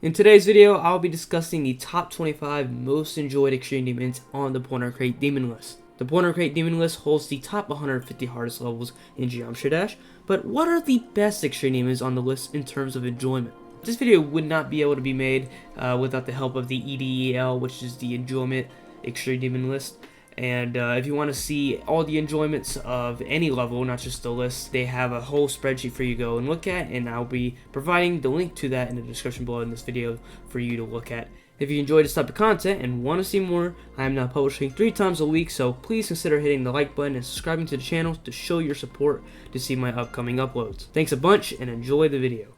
In today's video, I'll be discussing the top 25 most enjoyed extreme demons on the Pointercrate Demon List. The Pointercrate Demon List holds the top 150 hardest levels in Geometry Dash, but what are the best extreme demons on the list in terms of enjoyment? This video would not be able to be made without the help of the EDEL, which is the Enjoyment Extreme Demon List. And if you want to see all the enjoyments of any level, not just the list, they have a whole spreadsheet for you to go and look at, and I'll be providing the link to that in the description below in this video for you to look at. If you enjoy this type of content and want to see more, I am now publishing 3 times a week, so please consider hitting the like button and subscribing to the channel to show your support to see my upcoming uploads. Thanks a bunch and enjoy the video.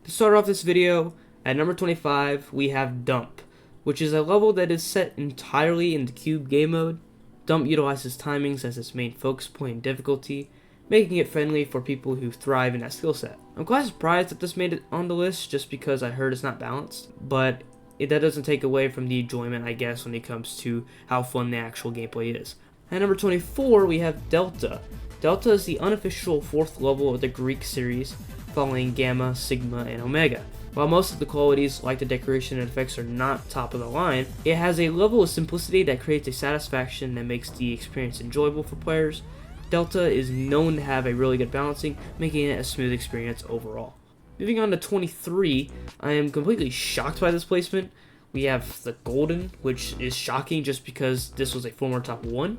To start off this video, at number 25, we have Dump, which is a level that is set entirely in the cube game mode. Dump utilizes timings as its main focus point and difficulty, making it friendly for people who thrive in that skill set. I'm quite surprised that this made it on the list just because I heard it's not balanced, but that doesn't take away from the enjoyment, I guess, when it comes to how fun the actual gameplay is. At number 24, we have Delta. Delta is the unofficial 4th level of the Greek series, following Gamma, Sigma, and Omega. While most of the qualities, like the decoration and effects, are not top of the line, it has a level of simplicity that creates a satisfaction that makes the experience enjoyable for players. Delta is known to have a really good balancing, making it a smooth experience overall. Moving on to 23, I am completely shocked by this placement. We have the Golden, which is shocking just because this was a former top 1.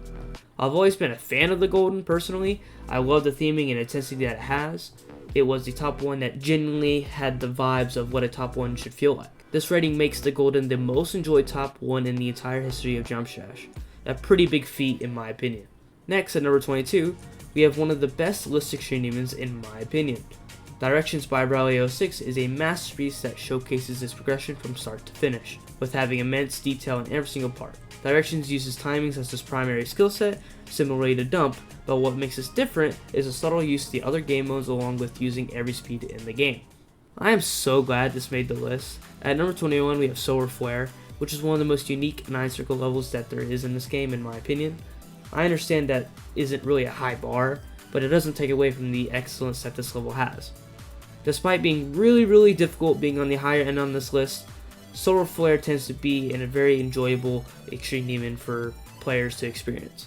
I've always been a fan of the Golden personally. I love the theming and intensity that it has. It was the top 1 that genuinely had the vibes of what a top 1 should feel like. This rating makes the Golden the most enjoyed top 1 in the entire history of Geometry Dash. A pretty big feat in my opinion. Next, at number 22, we have one of the best list extreme demons in my opinion. Directions by Briley06 is a masterpiece that showcases its progression from start to finish, with having immense detail in every single part. Directions uses timings as its primary skill set, similarly to Dump, but what makes this different is a subtle use of the other game modes along with using every speed in the game. I am so glad this made the list. At number 21, we have Solar Flare, which is one of the most unique 9-circle levels that there is in this game in my opinion. I understand that isn't really a high bar, but it doesn't take away from the excellence that this level has. Despite being really difficult being on the higher end on this list, Solar Flare tends to be a very enjoyable extreme demon for players to experience.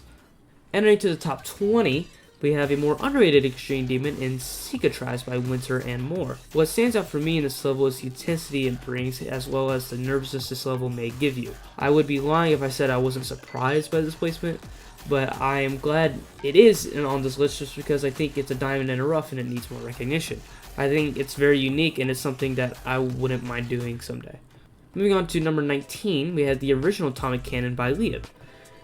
Entering to the top 20, we have a more underrated extreme demon in Cicatrize by Winter and More. What stands out for me in this level is the intensity it brings, as well as the nervousness this level may give you. I would be lying if I said I wasn't surprised by this placement, but I am glad it is on this list just because I think it's a diamond in the rough and it needs more recognition. I think it's very unique and it's something that I wouldn't mind doing someday. Moving on to number 19, we have the original Atomic Cannon by Nhelv.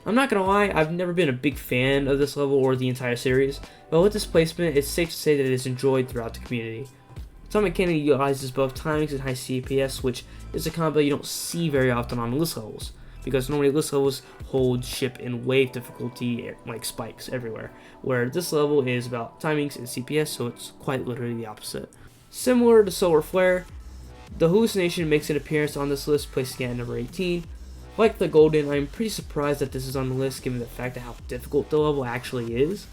I'm not gonna lie, I've never been a big fan of this level or the entire series, but with this placement, it's safe to say that it is enjoyed throughout the community. Atomic Cannon utilizes both timings and high CPS, which is a combo you don't see very often on list levels, because normally list levels hold ship in wave difficulty like spikes everywhere, where this level is about timings and CPS, so it's quite literally the opposite. Similar to Solar Flare, the Hallucination makes an appearance on this list, placing it at number 18. Like the Golden, I'm pretty surprised that this is on the list given the fact of how difficult the level actually is,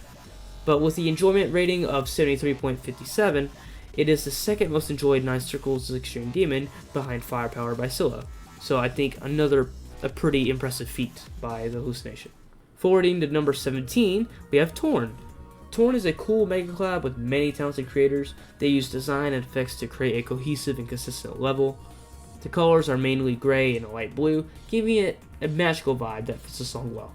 but with the enjoyment rating of 73.57, it is the second most enjoyed 9 circles extreme demon behind Firepower by Scylla, so I think a pretty impressive feat by the Hallucination. Forwarding to number 17, we have Torn. Torn is a cool mega collab with many talented creators. They use design and effects to create a cohesive and consistent level. The colors are mainly gray and a light blue, giving it a magical vibe that fits the song well.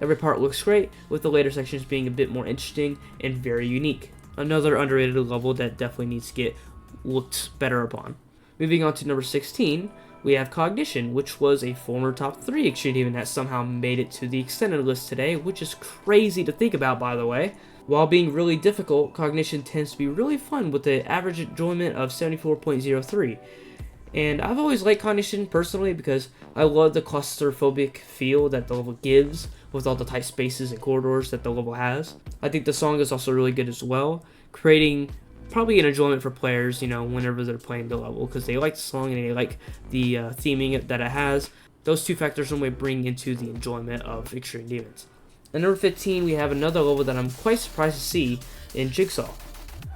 Every part looks great, with the later sections being a bit more interesting and very unique. Another underrated level that definitely needs to get looked better upon. Moving on to number 16, we have Cognition, which was a former top 3 extreme demon that somehow made it to the extended list today, which is crazy to think about, by the way. While being really difficult, Cognition tends to be really fun with the average enjoyment of 74.03. And I've always liked Cognition personally because I love the claustrophobic feel that the level gives with all the tight spaces and corridors that the level has. I think the song is also really good as well, creating probably an enjoyment for players, whenever they're playing the level, because they like the song and they like the theming that it has. Those two factors normally bring into the enjoyment of extreme demons. At number 15, we have another level that I'm quite surprised to see in Jigsaw.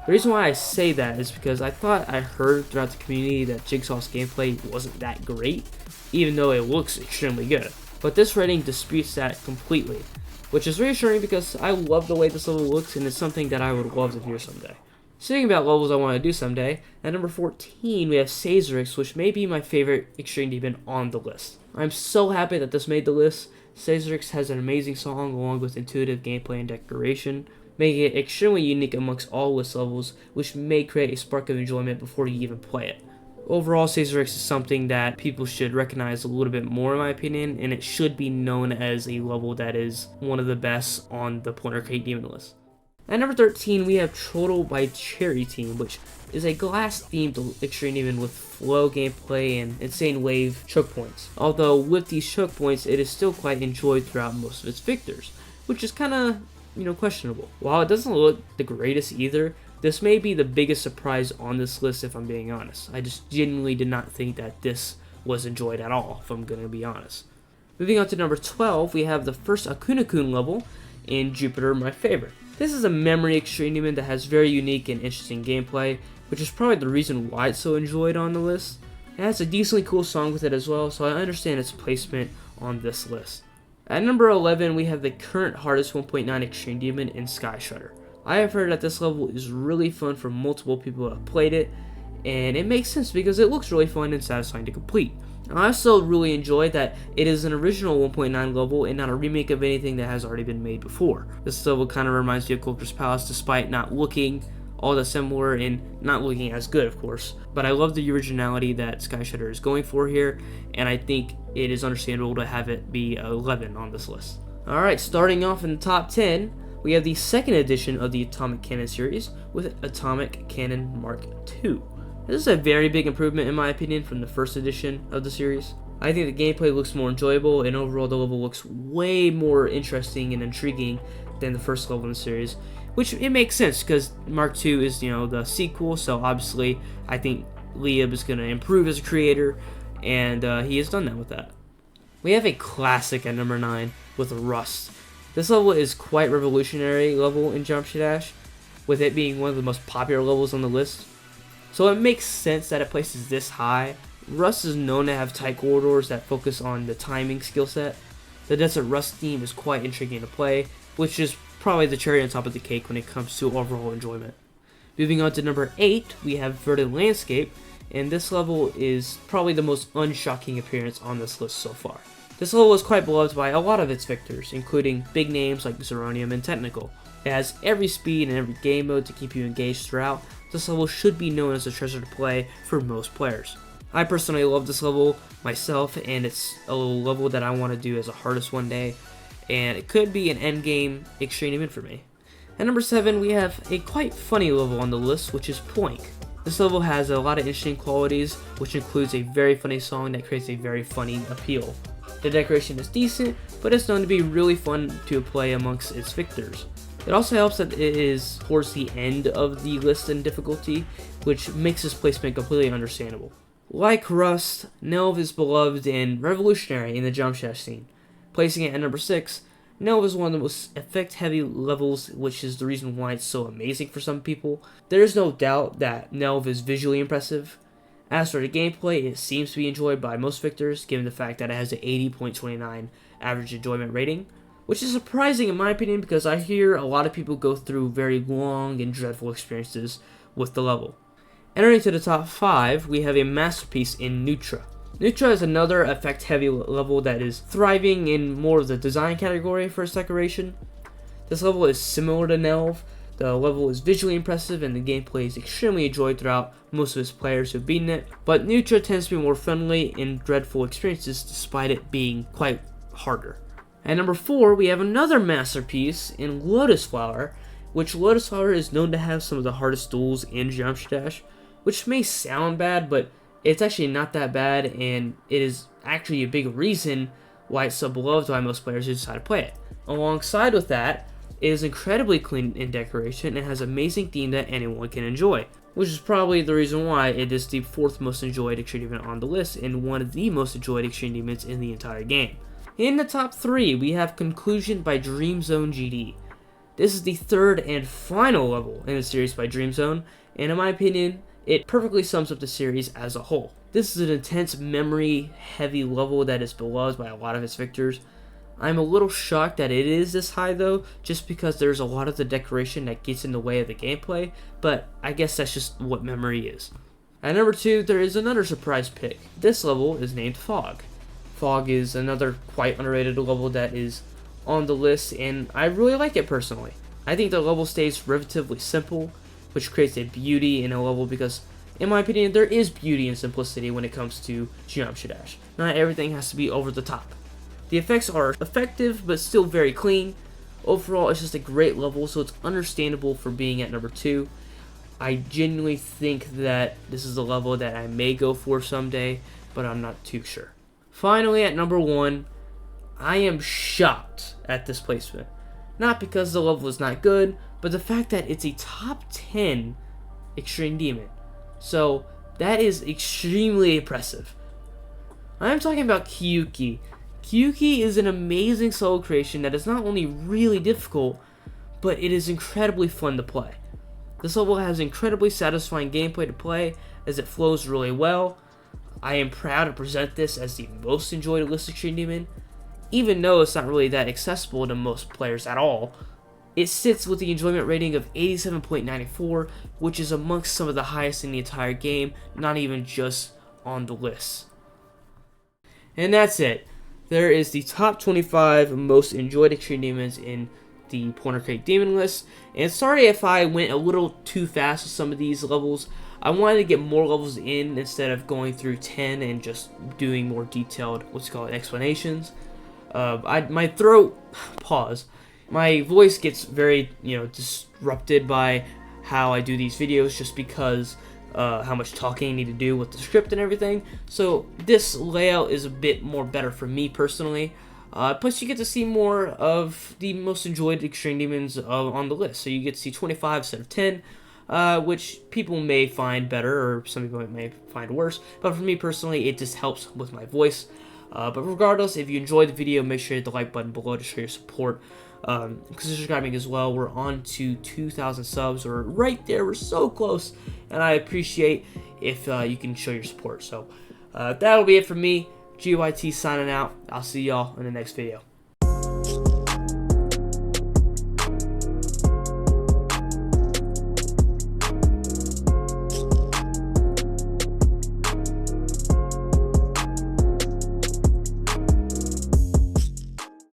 The reason why I say that is because I thought I heard throughout the community that Jigsaw's gameplay wasn't that great, even though it looks extremely good. But this rating disputes that completely, which is reassuring because I love the way this level looks and it's something that I would love to hear someday. Speaking about levels I want to do someday, at number 14 we have Sazerix, which may be my favorite Extreme Demon on the list. I'm so happy that this made the list. Sazerix has an amazing song along with intuitive gameplay and decoration, making it extremely unique amongst all list levels, which may create a spark of enjoyment before you even play it. Overall, Sazerix is something that people should recognize a little bit more in my opinion, and it should be known as a level that is one of the best on the Pointercrate Demon List. At number 13, we have Trotil by Cherry Team, which is a glass-themed Extreme Demon with flow gameplay and insane wave choke points. Although with these choke points, it is still quite enjoyed throughout most of its victors, which is kind of, questionable. While it doesn't look the greatest either, this may be the biggest surprise on this list if I'm being honest. I just genuinely did not think that this was enjoyed at all, if I'm going to be honest. Moving on to number 12, we have the first Akuna-kun level in Jupiter, my favorite. This is a memory Extreme Demon that has very unique and interesting gameplay, which is probably the reason why it's so enjoyed on the list. It has a decently cool song with it as well, so I understand its placement on this list. At number 11, we have the current hardest 1.9 Extreme Demon in Sky Shredder. I have heard that this level is really fun for multiple people that have played it, and it makes sense because it looks really fun and satisfying to complete. I also really enjoy that it is an original 1.9 level and not a remake of anything that has already been made before. This level kind of reminds me of Culture's Palace despite not looking all that similar and not looking as good, of course. But I love the originality that Sky Shredder is going for here, and I think it is understandable to have it be 11 on this list. Alright, starting off in the top 10, we have the second edition of the Atomic Cannon series with Atomic Cannon Mark II. This is a very big improvement in my opinion from the first edition of the series. I think the gameplay looks more enjoyable and overall the level looks way more interesting and intriguing than the first level in the series, which it makes sense because Mark II is, the sequel, so obviously I think Lieb is going to improve as a creator, and he has done that with that. We have a classic at number 9 with Rust. This level is quite revolutionary level in Geometry Dash, with it being one of the most popular levels on the list. So it makes sense that it places this high. Rust is known to have tight corridors that focus on the timing skill set. The Desert Rust theme is quite intriguing to play, which is probably the cherry on top of the cake when it comes to overall enjoyment. Moving on to number 8, we have Verdant Landscape, and this level is probably the most unshocking appearance on this list so far. This level is quite beloved by a lot of its victors, including big names like Zeronium and Technical. It has every speed and every game mode to keep you engaged throughout. This level should be known as a treasure to play for most players. I personally love this level myself, and it's a little level that I want to do as a hardest one day, and it could be an endgame Extreme Demon for me. At number 7, we have a quite funny level on the list, which is Ploink. This level has a lot of interesting qualities, which includes a very funny song that creates a very funny appeal. The decoration is decent, but it's known to be really fun to play amongst its victors. It also helps that it is towards the end of the list in difficulty, which makes its placement completely understandable. Like Rust, Nhelv is beloved and revolutionary in the jump dash scene. Placing it at number 6, Nhelv is one of the most effect-heavy levels, which is the reason why it's so amazing for some people. There is no doubt that Nhelv is visually impressive. As for the gameplay, it seems to be enjoyed by most victors, given the fact that it has an 80.29 average enjoyment rating, which is surprising in my opinion because I hear a lot of people go through very long and dreadful experiences with the level. Entering to the top 5, we have a masterpiece in Neutra. Neutra is another effect-heavy level that is thriving in more of the design category for its decoration. This level is similar to Nhelv. The level is visually impressive and the gameplay is extremely enjoyed throughout most of its players who've beaten it, but Neutra tends to be more friendly in dreadful experiences despite it being quite harder. At number 4, we have another masterpiece in Lotus Flower, which Lotus Flower is known to have some of the hardest duels in Geometry Dash, which may sound bad, but it's actually not that bad, and it is actually a big reason why it's so beloved by most players who decide to play it. Alongside with that, it is incredibly clean in decoration and has an amazing theme that anyone can enjoy, which is probably the reason why it is the 4th most enjoyed Extreme Demon on the list and one of the most enjoyed Extreme Demons in the entire game. In the top 3, we have Conclusion by Dream Zone GD. This is the third and final level in the series by Dream Zone, and in my opinion, it perfectly sums up the series as a whole. This is an intense, memory-heavy level that is beloved by a lot of its victors. I'm a little shocked that it is this high though, just because there's a lot of the decoration that gets in the way of the gameplay, but I guess that's just what memory is. At number 2, there is another surprise pick. This level is named Fog. Fog is another quite underrated level that is on the list, and I really like it personally. I think the level stays relatively simple, which creates a beauty in a level because, in my opinion, there is beauty and simplicity when it comes to Geometry Dash. Not everything has to be over the top. The effects are effective, but still very clean. Overall, it's just a great level, so it's understandable for being at number 2. I genuinely think that this is a level that I may go for someday, but I'm not too sure. Finally, at number 1, I am shocked at this placement. Not because the level is not good, but the fact that it's a top 10 Extreme Demon. So, that is extremely impressive. I'm talking about Kyouki. Kyouki is an amazing solo creation that is not only really difficult, but it is incredibly fun to play. This level has incredibly satisfying gameplay to play as it flows really well. I am proud to present this as the most enjoyed List Extreme Demon, even though it's not really that accessible to most players at all. It sits with the enjoyment rating of 87.94, which is amongst some of the highest in the entire game, not even just on the list. And that's it. There is the top 25 most enjoyed Extreme Demons in the Pointercrate Demon List. And sorry if I went a little too fast with some of these levels. I wanted to get more levels in instead of going through 10 and just doing more detailed, explanations. My throat, my voice gets very, disrupted by how I do these videos just because how much talking I need to do with the script and everything. So this layout is a bit more better for me personally. Plus you get to see more of the most enjoyed Extreme Demons on the list. So you get to see 25 instead of 10, which people may find better or some people may find worse. But for me personally, it just helps with my voice. But regardless, if you enjoyed the video, make sure to hit the like button below to show your support. Consider subscribing as well. We're on to 2,000 subs. We're right there. We're so close. And I appreciate if you can show your support. So that'll be it for me. GYT signing out. I'll see y'all in the next video.